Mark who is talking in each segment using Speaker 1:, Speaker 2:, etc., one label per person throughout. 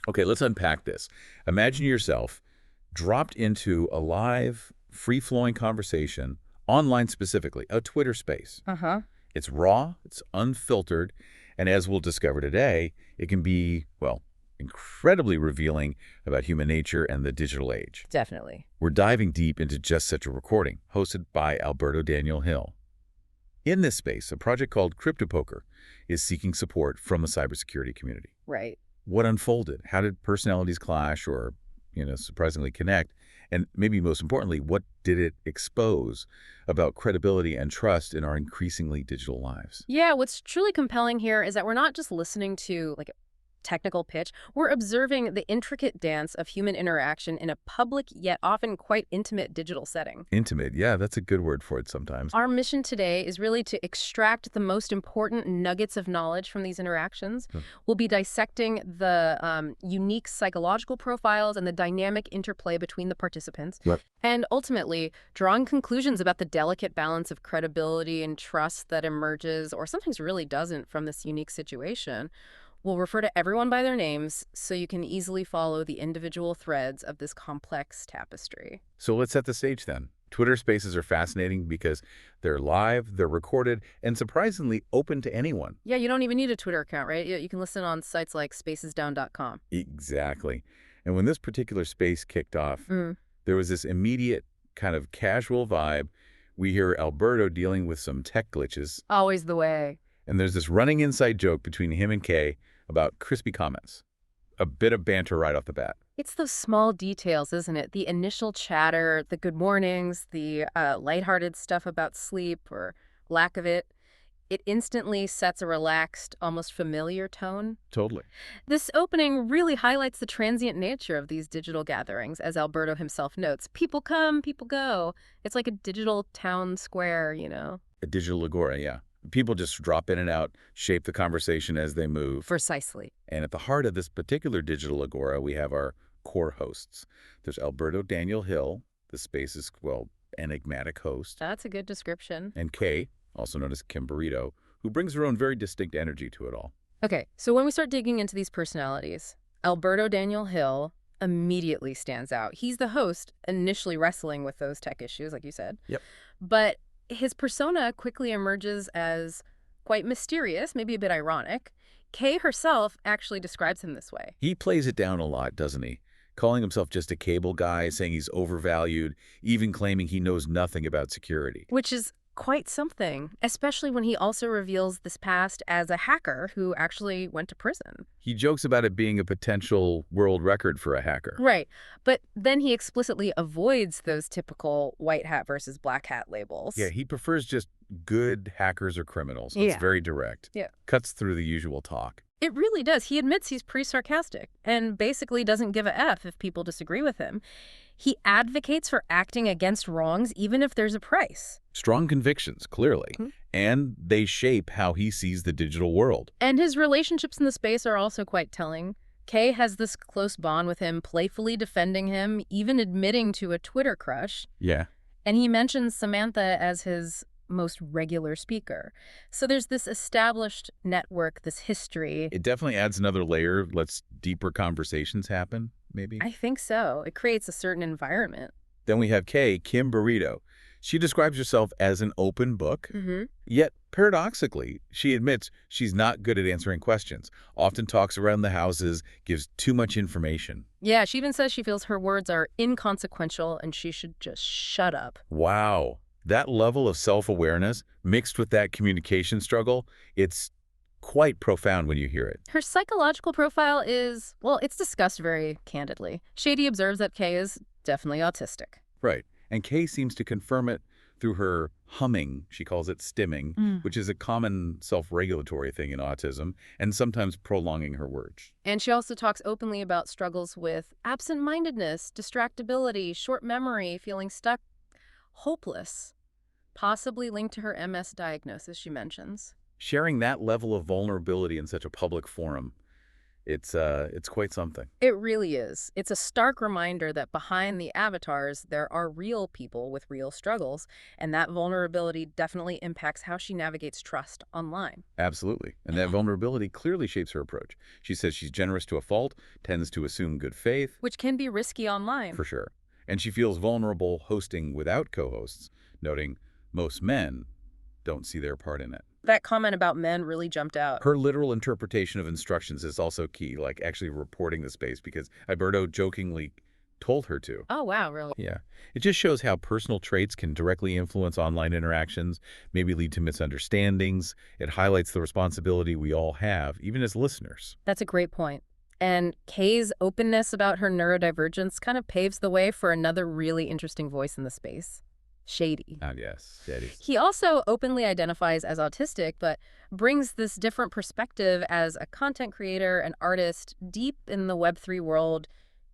Speaker 1: Okay, let's unpack this. Imagine yourself dropped into a live, free-flowing conversation, online specifically, a Twitter space.
Speaker 2: Uh-huh.
Speaker 1: It's raw, it's unfiltered, and as we'll discover today, it can be, well, incredibly revealing about human nature and the digital age.
Speaker 2: Definitely.
Speaker 1: We're diving deep into just such a recording, hosted by Alberto Daniel Hill. In this space, a project called Krypto is seeking support from the cybersecurity community.
Speaker 2: Right.
Speaker 1: What unfolded? How did personalities clash or, surprisingly connect? And maybe most importantly, what did it expose about credibility and trust in our increasingly digital lives?
Speaker 2: Yeah, what's truly compelling here is that we're not just listening to like a technical pitch, we're observing the intricate dance of human interaction in a public yet often quite intimate digital setting.
Speaker 1: Intimate, yeah, that's a good word for it sometimes.
Speaker 2: Our mission today is really to extract the most important nuggets of knowledge from these interactions.
Speaker 1: Hmm.
Speaker 2: We'll be dissecting the unique psychological profiles and the dynamic interplay between the participants,
Speaker 1: Yep.
Speaker 2: and ultimately drawing conclusions about the delicate balance of credibility and trust that emerges, or sometimes really doesn't, from this unique situation. We'll refer to everyone by their names so you can easily follow the individual threads of this complex tapestry.
Speaker 1: So let's set the stage then. Twitter Spaces are fascinating because they're live, they're recorded, and surprisingly open to anyone.
Speaker 2: Yeah, you don't even need a Twitter account, right? You can listen on sites like spacesdown.com.
Speaker 1: Exactly. And when this particular space kicked off,
Speaker 2: Mm.
Speaker 1: there was this immediate kind of casual vibe. We hear Alberto dealing with some tech glitches,
Speaker 2: Always the way.
Speaker 1: and there's this running inside joke between him and Kay about crispy comments. A bit of banter right off the bat.
Speaker 2: It's those small details, isn't it? The initial chatter, the good mornings, the lighthearted stuff about sleep or lack of it. It instantly sets a relaxed, almost familiar tone.
Speaker 1: Totally.
Speaker 2: This opening really highlights the transient nature of these digital gatherings, as Alberto himself notes. People come, people go. It's like a digital town square.
Speaker 1: A digital agora, yeah. People just drop in and out, shape the conversation as they move.
Speaker 2: Precisely.
Speaker 1: And at the heart of this particular digital agora, we have our core hosts. There's Alberto Daniel Hill, the space's, well, enigmatic host,
Speaker 2: That's a good description.
Speaker 1: and Kay, also known as Kim Burrito, who brings her own very distinct energy to it all.
Speaker 2: Okay, so when we start digging into these personalities, Alberto Daniel Hill immediately stands out. He's the host, initially wrestling with those tech issues, like you said.
Speaker 1: Yep.
Speaker 2: But his persona quickly emerges as quite mysterious, maybe a bit ironic. Kay herself actually describes him this way.
Speaker 1: He plays it down a lot, doesn't he? Calling himself just a cable guy, saying he's overvalued, even claiming he knows nothing about security.
Speaker 2: Which is quite something, especially when he also reveals this past as a hacker who actually went to prison.
Speaker 1: He jokes about it being a potential world record for a hacker.
Speaker 2: Right. But then he explicitly avoids those typical white hat versus black hat labels.
Speaker 1: Yeah, he prefers just good hackers or criminals. It's
Speaker 2: Yeah.
Speaker 1: very direct.
Speaker 2: Yeah.
Speaker 1: Cuts through the usual talk.
Speaker 2: It really does. He admits he's pretty sarcastic and basically doesn't give a F if people disagree with him. He advocates for acting against wrongs even if there's a price.
Speaker 1: Strong convictions, clearly.
Speaker 2: Mhm.
Speaker 1: And they shape how he sees the digital world.
Speaker 2: And his relationships in the space are also quite telling. Kay has this close bond with him, playfully defending him, even admitting to a Twitter crush.
Speaker 1: Yeah.
Speaker 2: And he mentions Samantha as his most regular speaker. So there's this established network, this history.
Speaker 1: It definitely adds another layer, lets deeper conversations happen, maybe.
Speaker 2: I think so. It creates a certain environment.
Speaker 1: Then we have Kim Burrito. She describes herself as an open book,
Speaker 2: Mm-hmm.
Speaker 1: yet paradoxically, she admits she's not good at answering questions, often talks around the houses, gives too much information.
Speaker 2: Yeah, she even says she feels her words are inconsequential and she should just shut up.
Speaker 1: Wow. That level of self-awareness mixed with that communication struggle, it's quite profound when you hear it.
Speaker 2: Her psychological profile is, well, it's discussed very candidly. Shady observes that Kay is definitely autistic.
Speaker 1: Right. And Kay seems to confirm it through her humming. She calls it stimming, which is a common self-regulatory thing in autism, and sometimes prolonging her words.
Speaker 2: And she also talks openly about struggles with absent-mindedness, distractibility, short memory, feeling stuck, hopeless, possibly linked to her MS diagnosis, she mentions.
Speaker 1: Sharing that level of vulnerability in such a public forum, It's quite something.
Speaker 2: It really is. It's a stark reminder that behind the avatars, there are real people with real struggles, and that vulnerability definitely impacts how she navigates trust online.
Speaker 1: Absolutely. And that vulnerability clearly shapes her approach. She says she's generous to a fault, tends to assume good faith,
Speaker 2: Which can be risky online.
Speaker 1: for sure. And she feels vulnerable hosting without co-hosts, noting most men don't see their part in it.
Speaker 2: That comment about men really jumped out.
Speaker 1: Her literal interpretation of instructions is also key, like actually reporting the space, because Alberto jokingly told her to.
Speaker 2: Oh, wow, really?
Speaker 1: Yeah. It just shows how personal traits can directly influence online interactions, maybe lead to misunderstandings. It highlights the responsibility we all have, even as listeners.
Speaker 2: That's a great point. And Kay's openness about her neurodivergence kind of paves the way for another really interesting voice in the space. Shady.
Speaker 1: Ah, yes, Daddy.
Speaker 2: He also openly identifies as autistic, but brings this different perspective as a content creator and artist deep in the Web3 world,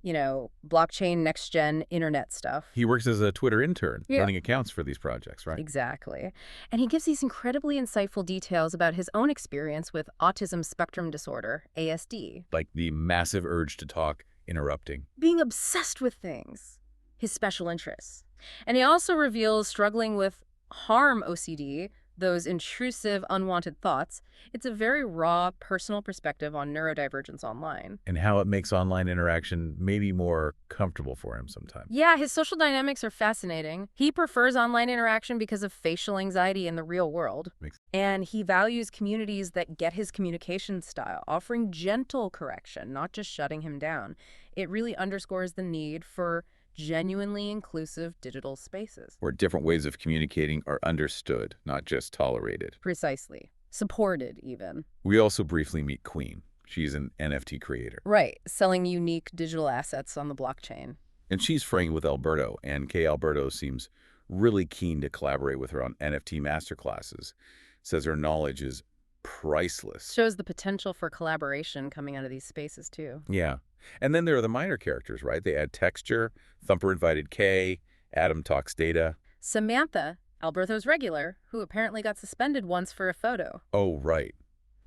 Speaker 2: blockchain, next-gen, internet stuff.
Speaker 1: He works as a Twitter intern,
Speaker 2: Yeah.
Speaker 1: running accounts for these projects, right?
Speaker 2: Exactly. And he gives these incredibly insightful details about his own experience with autism spectrum disorder, ASD.
Speaker 1: Like the massive urge to talk, interrupting.
Speaker 2: Being obsessed with things, his special interests. And he also reveals struggling with harm OCD, those intrusive, unwanted thoughts. It's a very raw, personal perspective on neurodivergence online.
Speaker 1: And how it makes online interaction maybe more comfortable for him sometimes.
Speaker 2: Yeah, his social dynamics are fascinating. He prefers online interaction because of facial anxiety in the real world. And he values communities that get his communication style, offering gentle correction, not just shutting him down. It really underscores the need for genuinely inclusive digital spaces.
Speaker 1: Where different ways of communicating are understood, not just tolerated.
Speaker 2: Precisely. Supported, even.
Speaker 1: We also briefly meet Queen. She's an NFT creator.
Speaker 2: Right, selling unique digital assets on the blockchain.
Speaker 1: And she's fraying with Alberto, and Kay Alberto seems really keen to collaborate with her on NFT masterclasses. Says her knowledge is priceless.
Speaker 2: Shows the potential for collaboration coming out of these spaces, too.
Speaker 1: Yeah. And then there are the minor characters, right? They add texture. Thumper invited Kay. Adam talks data.
Speaker 2: Samantha, Alberto's regular, who apparently got suspended once for a photo.
Speaker 1: Oh, right.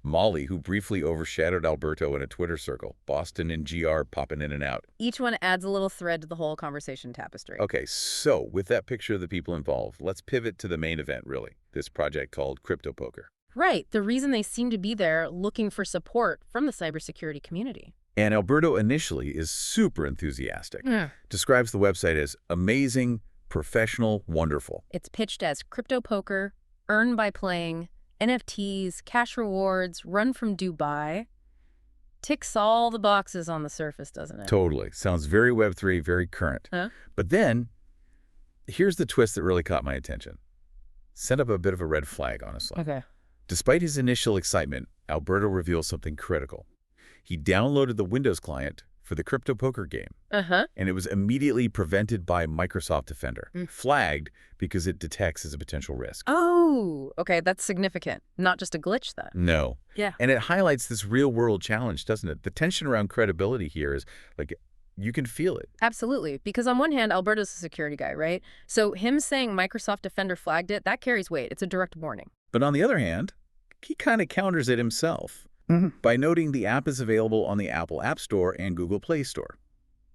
Speaker 1: Molly, who briefly overshadowed Alberto in a Twitter circle. Boston and GR popping in and out.
Speaker 2: Each one adds a little thread to the whole conversation tapestry.
Speaker 1: Okay, so with that picture of the people involved, let's pivot to the main event, really. This project called Krypto Poker.
Speaker 2: Right, the reason they seem to be there looking for support from the cybersecurity community.
Speaker 1: And Alberto initially is super enthusiastic. Describes the website as amazing, professional, wonderful.
Speaker 2: It's pitched as crypto poker, earn by playing, NFTs, cash rewards, run from Dubai. Ticks all the boxes on the surface, doesn't it?
Speaker 1: Totally. Sounds very Web3, very current.
Speaker 2: Huh?
Speaker 1: But then, here's the twist that really caught my attention. Set up a bit of a red flag, honestly.
Speaker 2: Okay.
Speaker 1: Despite his initial excitement, Alberto reveals something critical. He downloaded the Windows client for the Krypto Poker game,
Speaker 2: Uh-huh.
Speaker 1: and it was immediately prevented by Microsoft Defender, flagged because it detects as a potential risk.
Speaker 2: Oh, okay, that's significant. Not just a glitch, then.
Speaker 1: No.
Speaker 2: Yeah.
Speaker 1: And it highlights this real-world challenge, doesn't it? The tension around credibility here is, like, you can feel it.
Speaker 2: Absolutely, because on one hand, Alberto's a security guy, right? So him saying Microsoft Defender flagged it, that carries weight. It's a direct warning.
Speaker 1: But on the other hand, he kind of counters it himself by noting the app is available on the Apple App Store and Google Play Store.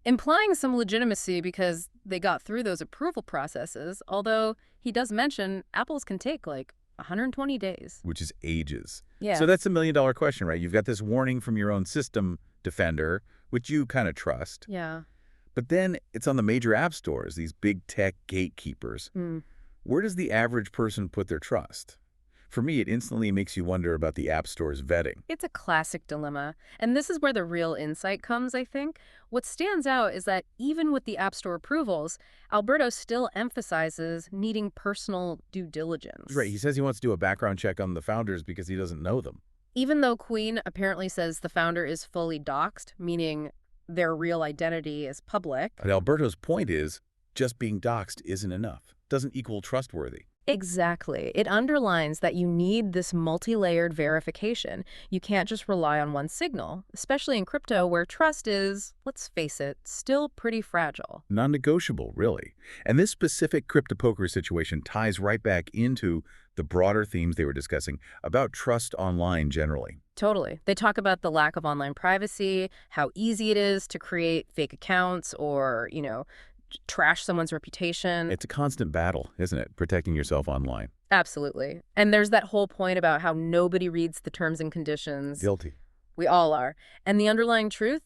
Speaker 2: Implying some legitimacy because they got through those approval processes, although he does mention apples can take like 120 days.
Speaker 1: Which is ages.
Speaker 2: Yeah.
Speaker 1: So that's a million-dollar question, right? You've got this warning from your own system defender, which you kind of trust.
Speaker 2: Yeah.
Speaker 1: But then it's on the major app stores, these big tech gatekeepers. Where does the average person put their trust? For me, it instantly makes you wonder about the App Store's vetting.
Speaker 2: It's a classic dilemma. And this is where the real insight comes, I think. What stands out is that even with the App Store approvals, Alberto still emphasizes needing personal due diligence.
Speaker 1: Right. He says he wants to do a background check on the founders because he doesn't know them.
Speaker 2: Even though Queen apparently says the founder is fully doxed, meaning their real identity is public.
Speaker 1: But Alberto's point is, just being doxed isn't enough. Doesn't equal trustworthy.
Speaker 2: Exactly. It underlines that you need this multi-layered verification. You can't just rely on one signal, especially in crypto where trust is, let's face it, still pretty fragile.
Speaker 1: Non-negotiable, really. And this specific crypto poker situation ties right back into the broader themes they were discussing about trust online generally.
Speaker 2: Totally. They talk about the lack of online privacy, how easy it is to create fake accounts or, trash someone's reputation.
Speaker 1: It's a constant battle, isn't it, protecting yourself online?
Speaker 2: Absolutely. And there's that whole point about how nobody reads the terms and conditions.
Speaker 1: Guilty.
Speaker 2: We all are. And the underlying truth?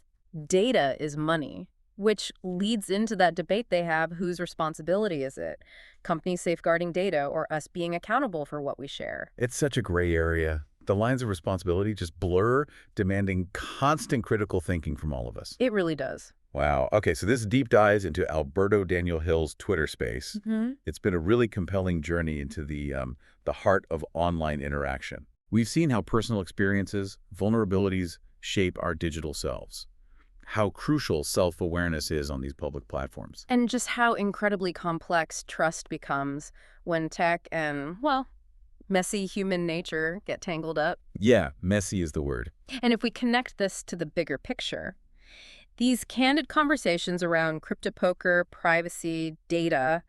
Speaker 2: Data is money, which leads into that debate they have, whose responsibility is it? Companies safeguarding data or us being accountable for what we share?
Speaker 1: It's such a gray area. The lines of responsibility just blur, demanding constant critical thinking from all of us.
Speaker 2: It really does.
Speaker 1: Wow. Okay, so this deep dives into Alberto Daniel Hill's Twitter space. It's been a really compelling journey into the heart of online interaction. We've seen how personal experiences, vulnerabilities shape our digital selves, how crucial self-awareness is on these public platforms.
Speaker 2: And just how incredibly complex trust becomes when tech and, well, messy human nature get tangled up.
Speaker 1: Yeah, messy is the word.
Speaker 2: And if we connect this to the bigger picture, these candid conversations around crypto poker, privacy, data,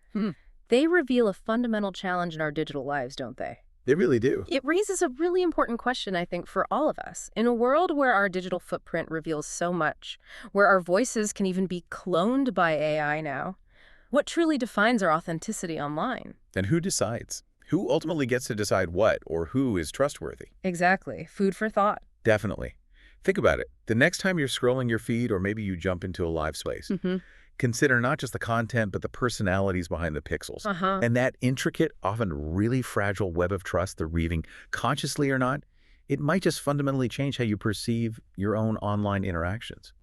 Speaker 2: they reveal a fundamental challenge in our digital lives, don't they?
Speaker 1: They really do.
Speaker 2: It raises a really important question, I think, for all of us. In a world where our digital footprint reveals so much, where our voices can even be cloned by AI now, what truly defines our authenticity online?
Speaker 1: And who decides? Who ultimately gets to decide what or who is trustworthy?
Speaker 2: Exactly. Food for thought.
Speaker 1: Definitely. Think about it. The next time you're scrolling your feed or maybe you jump into a live space, consider not just the content, but the personalities behind the pixels. And that intricate, often really fragile web of trust they're weaving, consciously or not, it might just fundamentally change how you perceive your own online interactions.